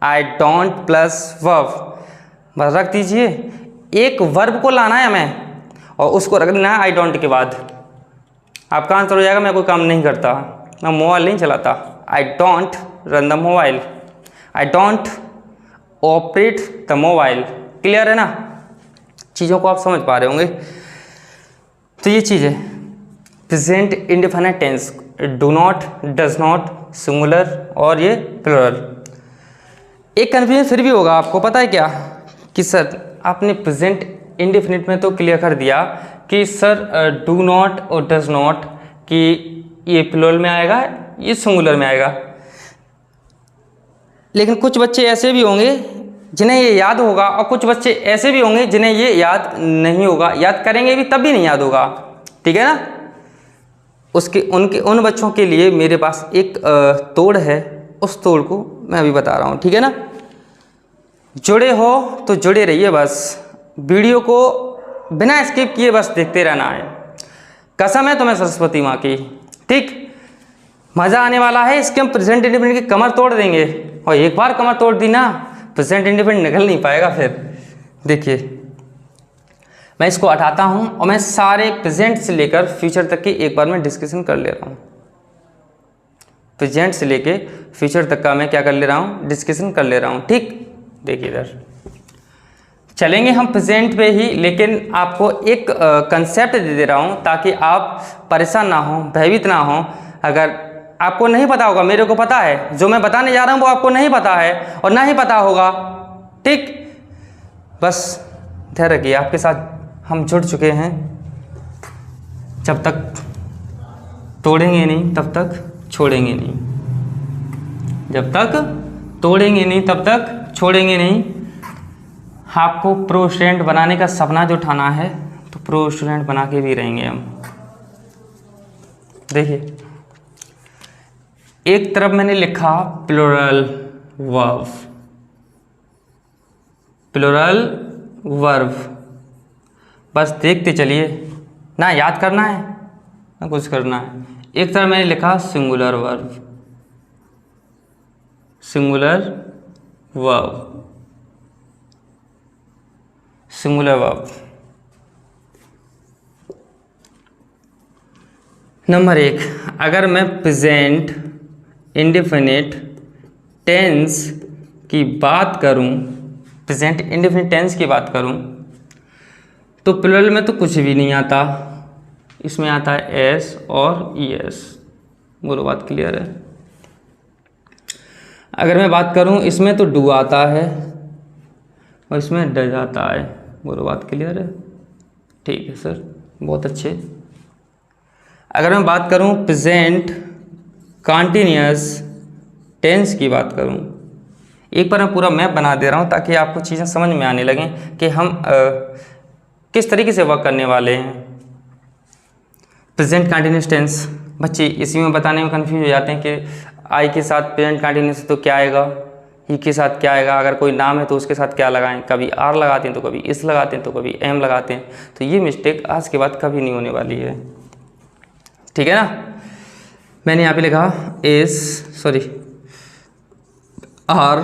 आई डोंट प्लस वर्ब, बस रख दीजिए। एक वर्ब को लाना है हमें और उसको रख देना है आई डोंट के बाद। आपका आंसर हो जाएगा, मैं कोई काम नहीं करता, मैं मोबाइल नहीं चलाता, I don't run the mobile, I don't operate the mobile. Clear है ना, चीज़ों को आप समझ पा रहे होंगे। तो ये चीज़ है present indefinite tense, do not, does not, singular और ये प्लूरल। एक कन्फ्यूजन फिर भी होगा आपको, पता है क्या, कि सर आपने प्रेजेंट इंडेफिनिट में तो क्लियर कर दिया कि सर डू नॉट और डज नॉट कि ये प्लूरल में आएगा, ये सिंगुलर में आएगा। लेकिन कुछ बच्चे ऐसे भी होंगे जिन्हें ये याद होगा और कुछ बच्चे ऐसे भी होंगे जिन्हें ये याद नहीं होगा, याद करेंगे भी तब भी नहीं याद होगा, ठीक है ना। उन बच्चों के लिए मेरे पास एक तोड़ है, उस तोड़ को मैं अभी बता रहा हूँ, ठीक है ना। जुड़े हो तो जुड़े रहिए, बस वीडियो को बिना स्किप किए बस देखते रहना है। कसम है तुम्हें सरस्वती माँ की, ठीक, मज़ा आने वाला है। इसके हम प्रेजेंट इंडिपेंडेंट की कमर तोड़ देंगे, और एक बार कमर तोड़ दी ना प्रेजेंट इंडिपेंडेंट निकल नहीं पाएगा फिर। देखिए मैं इसको हटाता हूँ और मैं सारे प्रेजेंट से लेकर फ्यूचर तक की एक बार में डिस्कशन कर ले रहा हूँ। प्रेजेंट से लेके फ्यूचर तक का मैं क्या कर ले रहा हूँ, डिस्कशन कर ले रहा हूँ, ठीक। देखिए इधर चलेंगे हम प्रेजेंट पे ही, लेकिन आपको एक कंसेप्ट दे रहा हूँ ताकि आप परेशान ना हो, भयभीत ना हो। अगर आपको नहीं पता होगा, मेरे को पता है, जो मैं बताने जा रहा हूँ वो आपको नहीं पता है और ना ही पता होगा, ठीक। बस धैर्य रखिए, आपके साथ हम जुड़ चुके हैं। जब तक तोड़ेंगे नहीं तब तक छोड़ेंगे नहीं, जब तक तोड़ेंगे नहीं तब तक छोड़ेंगे नहीं। आपको प्रो स्टूडेंट बनाने का सपना जो ठाना है तो प्रो स्टूडेंट बना के भी रहेंगे हम। देखिए एक तरफ मैंने लिखा प्लूरल वर्ब, प्लूरल वर्ब, बस देखते चलिए, ना याद करना है ना कुछ करना है। एक तरफ मैंने लिखा singular verb, singular verb, singular verb. Number 1, अगर मैं प्रेजेंट इंडेफिनिट टेंस की बात करूं, प्रेजेंट इंडेफिनिट टेंस की बात करूं तो प्लूरल में तो कुछ भी नहीं आता, इसमें आता है एस और ई एस। बोलो बात क्लियर है। अगर मैं बात करूं इसमें तो डू आता है और इसमें डज आता है। बोलो बात क्लियर है, ठीक है सर, बहुत अच्छे। अगर मैं बात करूं प्रेजेंट कॉन्टिन्यूअस टेंस की बात करूं, एक बार मैं पूरा मैप बना दे रहा हूं ताकि आपको चीज़ें समझ में आने लगें कि हम किस तरीके से वर्क करने वाले हैं। प्रेजेंट कॉन्टिन्यूअस टेंस, बच्चे इसी में बताने में कंफ्यूज हो जाते हैं कि आई के साथ प्रेजेंट कॉन्टिन्यूअस तो क्या आएगा, ई के साथ क्या आएगा, अगर कोई नाम है तो उसके साथ क्या लगाएं। कभी आर लगाते हैं तो कभी इस लगाते हैं तो कभी एम लगाते हैं। तो ये मिस्टेक आज के बाद कभी नहीं होने वाली है, ठीक है ना। मैंने यहाँ पे लिखा आर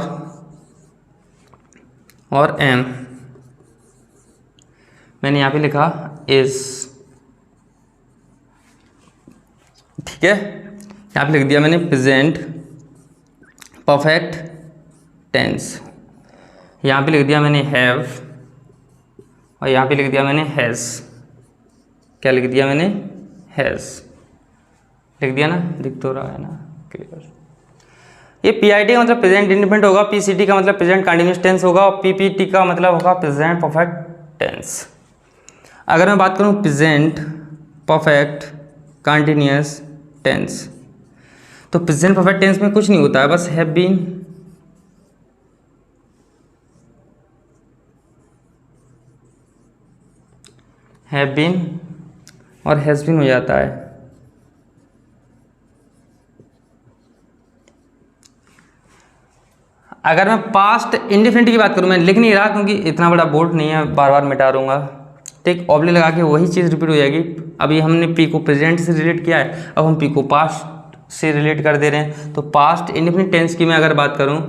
और एम, मैंने यहाँ पे लिखा इज, ठीक है। यहाँ पे लिख दिया मैंने प्रेजेंट परफेक्ट टेंस, यहाँ पे लिख दिया मैंने हैव और यहाँ पे लिख दिया मैंने हैज़। क्या लिख दिया मैंने, हैज़ लिख दिया ना, दिख तो रहा है ना क्लियर। ये पीआईटी का मतलब प्रेजेंट इंडिपेंडेंट होगा, पीसीटी का मतलब प्रेजेंट कंटिन्यूअस टेंस होगा और पीपीटी का मतलब होगा प्रेजेंट परफेक्ट टेंस। अगर मैं बात करूँ प्रेजेंट परफेक्ट कंटिन्यूअस टेंस, तो प्रेजेंट परफेक्ट टेंस में कुछ नहीं होता है, बस हैव बीन, हैव बीन और हैज़ बीन हो जाता है। अगर मैं पास्ट इंडेफिनिट की बात करूँ, मैं लिख नहीं रहा क्योंकि इतना बड़ा बोर्ड नहीं है, बार बार मिटा दूंगा, ठीक। ऑब्लिक लगा के वही चीज़ रिपीट हो जाएगी। अभी हमने पी को प्रेजेंट से रिलेट किया है, अब हम पी को पास्ट से रिलेट कर दे रहे हैं। तो पास्ट इंडेफिनिट टेंस की मैं अगर बात करूँ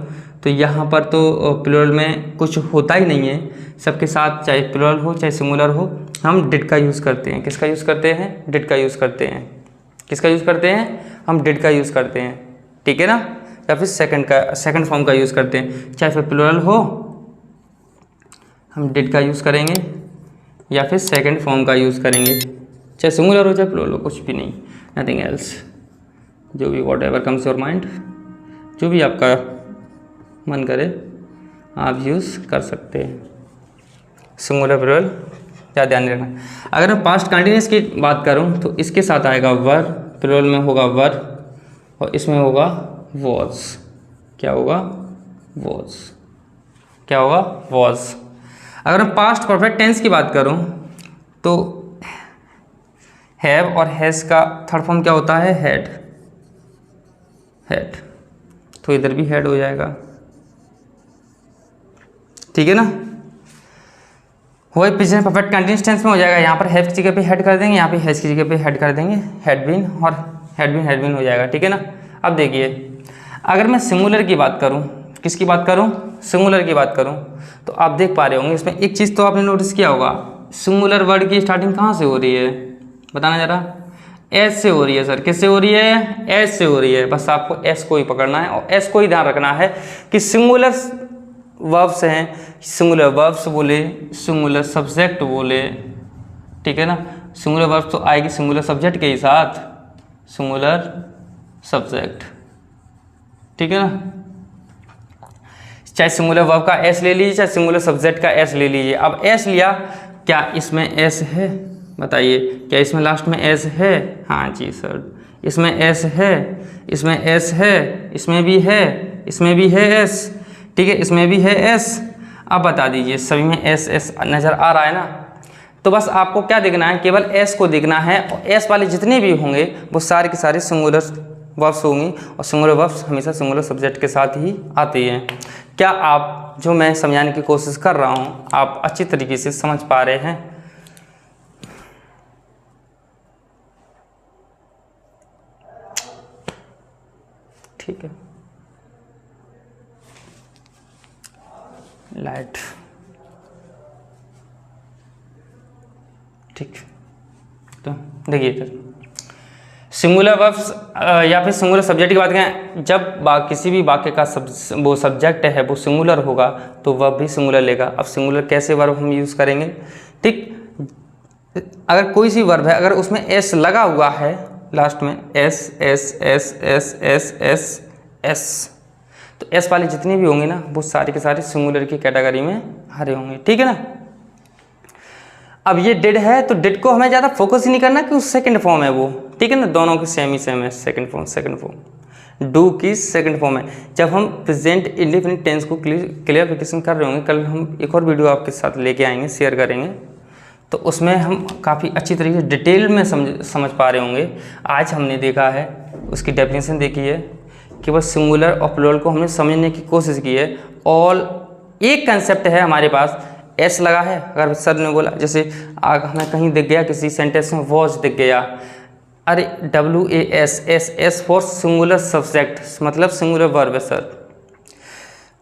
तो यहाँ पर तो प्लूरल में कुछ होता ही नहीं है, सबके साथ चाहे प्लूरल हो चाहे सिंगुलर हो हम डिड का यूज़ करते हैं। किसका यूज़ करते हैं, डिड का यूज़ करते हैं। किसका यूज़ करते हैं, हम डिड का यूज़ करते हैं, ठीक है ना। या फिर सेकंड फॉर्म का यूज़ करते हैं, चाहे फिर प्लूरल हो हम डिड का यूज़ करेंगे या फिर सेकंड फॉर्म का यूज़ करेंगे, चाहे सिंगुलर हो चाहे प्लूरल हो, कुछ भी नहीं, नथिंग एल्स। जो भी what ever comes your mind, जो भी आपका मन करे आप यूज़ कर सकते हैं। सिंगुलर प्लूरल, ज़्यादा ध्यान रखना। अगर मैं पास्ट कंटिन्यूस की बात करूं तो इसके साथ आएगा वर, प्लूरल में होगा वर और इसमें होगा वॉज। क्या होगा? वॉज। क्या होगा? वॉज। अगर मैं पास्ट परफेक्ट टेंस की बात करूं तो हैव और हैज़ का थर्ड फॉर्म क्या होता है? हैड। हैड, तो इधर भी हैड हो जाएगा, ठीक है ना। वही प्रेजेंट परफेक्ट कंटिन्यूअस टेंस में हो जाएगा, यहाँ पर हैव की जगह पे हेड कर देंगे, यहाँ पे हैज की जगह पे हेड कर देंगे, हैड बीन और हैड बीन हो जाएगा, ठीक है ना। अब देखिए, अगर मैं सिंगुलर की बात करूँ, किसकी बात करूँ? सिंगुलर की बात करूँ, तो आप देख पा रहे होंगे इसमें एक चीज़ तो आपने नोटिस किया होगा, सिंगुलर वर्ड की स्टार्टिंग कहाँ से हो रही है? बताना ज़रा। एस से हो रही है सर। किससे हो रही है? एस से हो रही है। बस आपको एस को ही पकड़ना है और एस को ही ध्यान रखना है कि सिंगुलर वर्ब्स हैं, सिंगुलर वर्ब्स बोले, सिंगुलर सब्जेक्ट बोले, ठीक है ना। सिंगुलर वर्ब्स तो आएगी सिंगुलर सब्जेक्ट के ही साथ, सिंगुलर सब्जेक्ट, ठीक है ना। चाहे सिंगुलर वर्ब का एस ले लीजिए, चाहे सिंगुलर सब्जेक्ट का एस ले लीजिए। अब एस लिया, क्या इसमें एस है? बताइए, क्या इसमें लास्ट में एस है? हाँ जी सर, इसमें एस है, इसमें एस है, इसमें भी है, इसमें भी है एस, ठीक है, इसमें भी है एस। अब बता दीजिए सभी में एस एस नज़र आ रहा है ना। तो बस आपको क्या देखना है? केवल एस को देखना है और एस वाले जितने भी होंगे वो सारे के सारे सिंगुलर वर्ब्स होंगी और सिंगुलर वर्ब्स हमेशा सिंगुलर सब्जेक्ट के साथ ही आती हैं। क्या आप जो मैं समझाने की कोशिश कर रहा हूँ आप अच्छी तरीके से समझ पा रहे हैं? ठीक है, लाइट, ठीक। तो देखिए इधर सिंगुलर वर्ब्स या फिर सिंगुलर सब्जेक्ट की बात करें, जब किसी भी वाक्य का वो सब्जेक्ट है वो सिंगुलर होगा तो वर्ब भी सिंगुलर लेगा। अब सिंगुलर कैसे वर्ब हम यूज़ करेंगे? ठीक, अगर कोई सी वर्ब है, अगर उसमें एस लगा हुआ है लास्ट में, S S S S S S S, तो एस वाले जितने भी होंगे ना वो सारे के सारे सिंगुलर की कैटेगरी में आ रहे होंगे, ठीक है ना। अब ये डिड है तो डिड को हमें ज़्यादा फोकस ही नहीं करना कि उस सेकंड फॉर्म है वो, ठीक है ना, दोनों की सेम ही सेम है, सेकंड फॉर्म। डू की सेकंड फॉर्म है। जब हम प्रेजेंट इंडेफिनिट टेंस को क्लियरिफिकेशन कर रहे होंगे, कल हम एक और वीडियो आपके साथ लेके आएंगे, शेयर करेंगे, तो उसमें हम काफ़ी अच्छी तरीके से डिटेल में समझ पा रहे होंगे। आज हमने देखा है, उसकी डेफिनेशन देखी है कि बस सिंगुलर और प्लूरल को हमने समझने की कोशिश की है। और एक कंसेप्ट है हमारे पास, एस लगा है, अगर सर ने बोला जैसे हमें कहीं दिख गया किसी सेंटेंस में वॉच दिख गया, अरे WAS फॉर सिंगुलर सब्जेक्ट, मतलब सिंगुलर वर्ब है सर।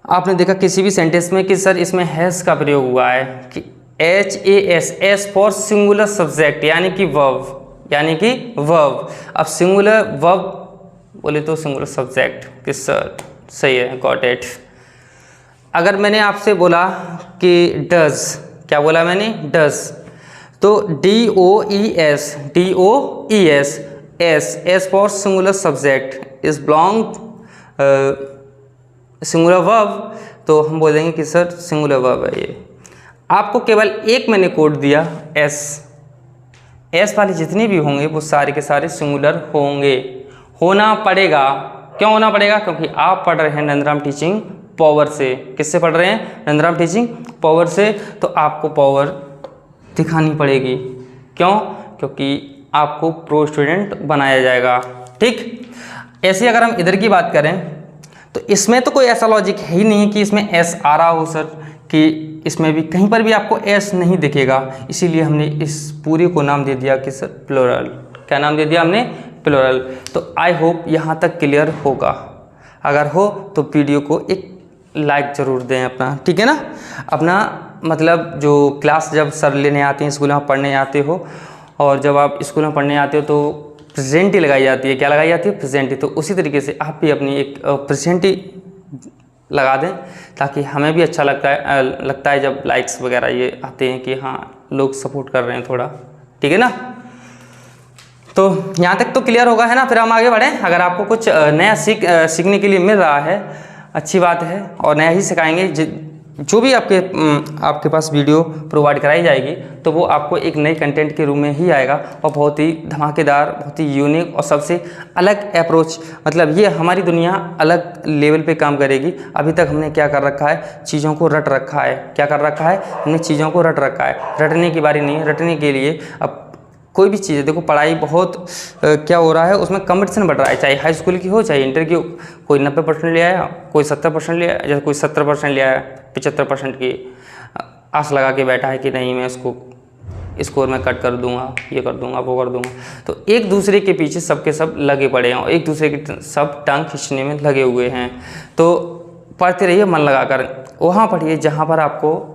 आपने देखा किसी भी सेंटेंस में कि सर इसमें हैज़ का प्रयोग हुआ है कि HAS फॉर सिंगुलर सब्जेक्ट यानी कि वर्ब, अब सिंगुलर वर्ब बोले तो सिंगुलर सब्जेक्ट कि सर सही है, गॉट इट। अगर मैंने आपसे बोला कि डज, क्या बोला मैंने? डज, तो DOES S for singular subject is belong singular verb, तो हम बोलेंगे कि सर सिंगुलर वर्ब है ये। आपको केवल एक मैंने कोड दिया, एस वाले जितने भी होंगे वो सारे के सारे सिंगुलर होंगे, होना पड़ेगा। क्यों होना पड़ेगा? क्योंकि आप पढ़ रहे हैं नंदराम टीचिंग पावर से। किससे पढ़ रहे हैं? नंदराम टीचिंग पावर से। तो आपको पावर दिखानी पड़ेगी। क्यों? क्योंकि आपको प्रो स्टूडेंट बनाया जाएगा, ठीक। ऐसे अगर हम इधर की बात करें तो इसमें तो कोई ऐसा लॉजिक है ही नहीं कि इसमें एस आ रहा हो सर, कि इसमें भी कहीं पर भी आपको एस नहीं दिखेगा। इसीलिए हमने इस पूरे को नाम दे दिया कि सर प्लूरल। क्या नाम दे दिया हमने? प्लूरल। तो आई होप यहाँ तक क्लियर होगा। अगर हो तो वीडियो को एक लाइक ज़रूर दें अपना, ठीक है ना। अपना मतलब जो क्लास जब सर लेने आते हैं, स्कूल में पढ़ने आते हो, और जब आप स्कूल में पढ़ने आते हो तो प्रेजेंट ही लगाई जाती है। क्या लगाई जाती है? प्रेजेंट ही। तो उसी तरीके से आप भी अपनी एक प्रेजेंट ही लगा दें, ताकि हमें भी अच्छा लगता है जब लाइक्स वगैरह ये आते हैं कि हाँ लोग सपोर्ट कर रहे हैं थोड़ा, ठीक है ना। तो यहाँ तक तो क्लियर होगा, है ना। फिर हम आगे बढ़ें। अगर आपको कुछ नया सीखने के लिए मिल रहा है, अच्छी बात है, और नया ही सिखाएंगे। जो भी आपके पास वीडियो प्रोवाइड कराई जाएगी तो वो आपको एक नए कंटेंट के रूप में ही आएगा और बहुत ही धमाकेदार, बहुत ही यूनिक और सबसे अलग अप्रोच, मतलब ये हमारी दुनिया अलग लेवल पे काम करेगी। अभी तक हमने क्या कर रखा है, चीज़ों को रट रखा है। क्या कर रखा है, हमने चीज़ों को रट रखा है। रटने की बारी नहीं है, रटने के लिए अब कोई भी चीज़ है, देखो पढ़ाई बहुत क्या हो रहा है, उसमें कंपटीशन बढ़ रहा है, चाहे हाई स्कूल की हो चाहे इंटर की हो। कोई 90% ले आया, कोई 70% ले आया, जैसे कोई 70% ले आया, 75% की आस लगा के बैठा है कि नहीं मैं इसको स्कोर में कट कर दूंगा, ये कर दूंगा, वो कर दूंगा। तो एक दूसरे के पीछे सबके सब लगे पड़े हैं और एक दूसरे के सब टांग खींचने में लगे हुए हैं। तो पढ़ते रहिए मन लगाकर, वहाँ पढ़िए जहाँ पर आपको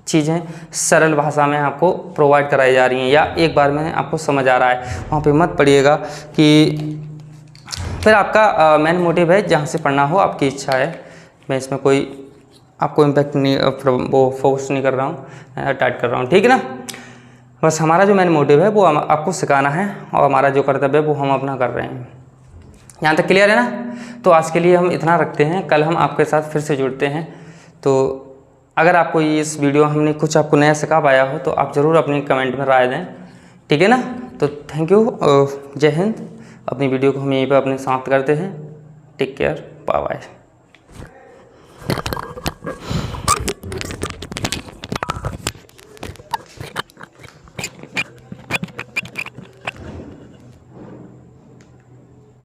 चीज़ें सरल भाषा में आपको प्रोवाइड कराई जा रही हैं या एक बार में आपको समझ आ रहा है, वहाँ पे मत पढ़िएगा कि फिर आपका मेन मोटिव है जहाँ से पढ़ना हो, आपकी इच्छा है। मैं इसमें कोई आपको इम्पैक्ट नहीं, वो फोर्स नहीं कर रहा हूँ, टाइट कर रहा हूँ, ठीक है ना। बस हमारा जो मेन मोटिव है वो आपको सिखाना है और हमारा जो कर्तव्य है वो हम अपना कर रहे हैं। यहाँ तक क्लियर है ना। तो आज के लिए हम इतना रखते हैं, कल हम आपके साथ फिर से जुड़ते हैं। तो अगर आपको इस वीडियो हमने कुछ आपको नया सिखा पाया हो तो आप ज़रूर अपनी कमेंट में राय दें, ठीक है ना। तो थैंक यू, जय हिंद। अपनी वीडियो को हम यहीं पर अपने समाप्त करते हैं। Take care, bye bye.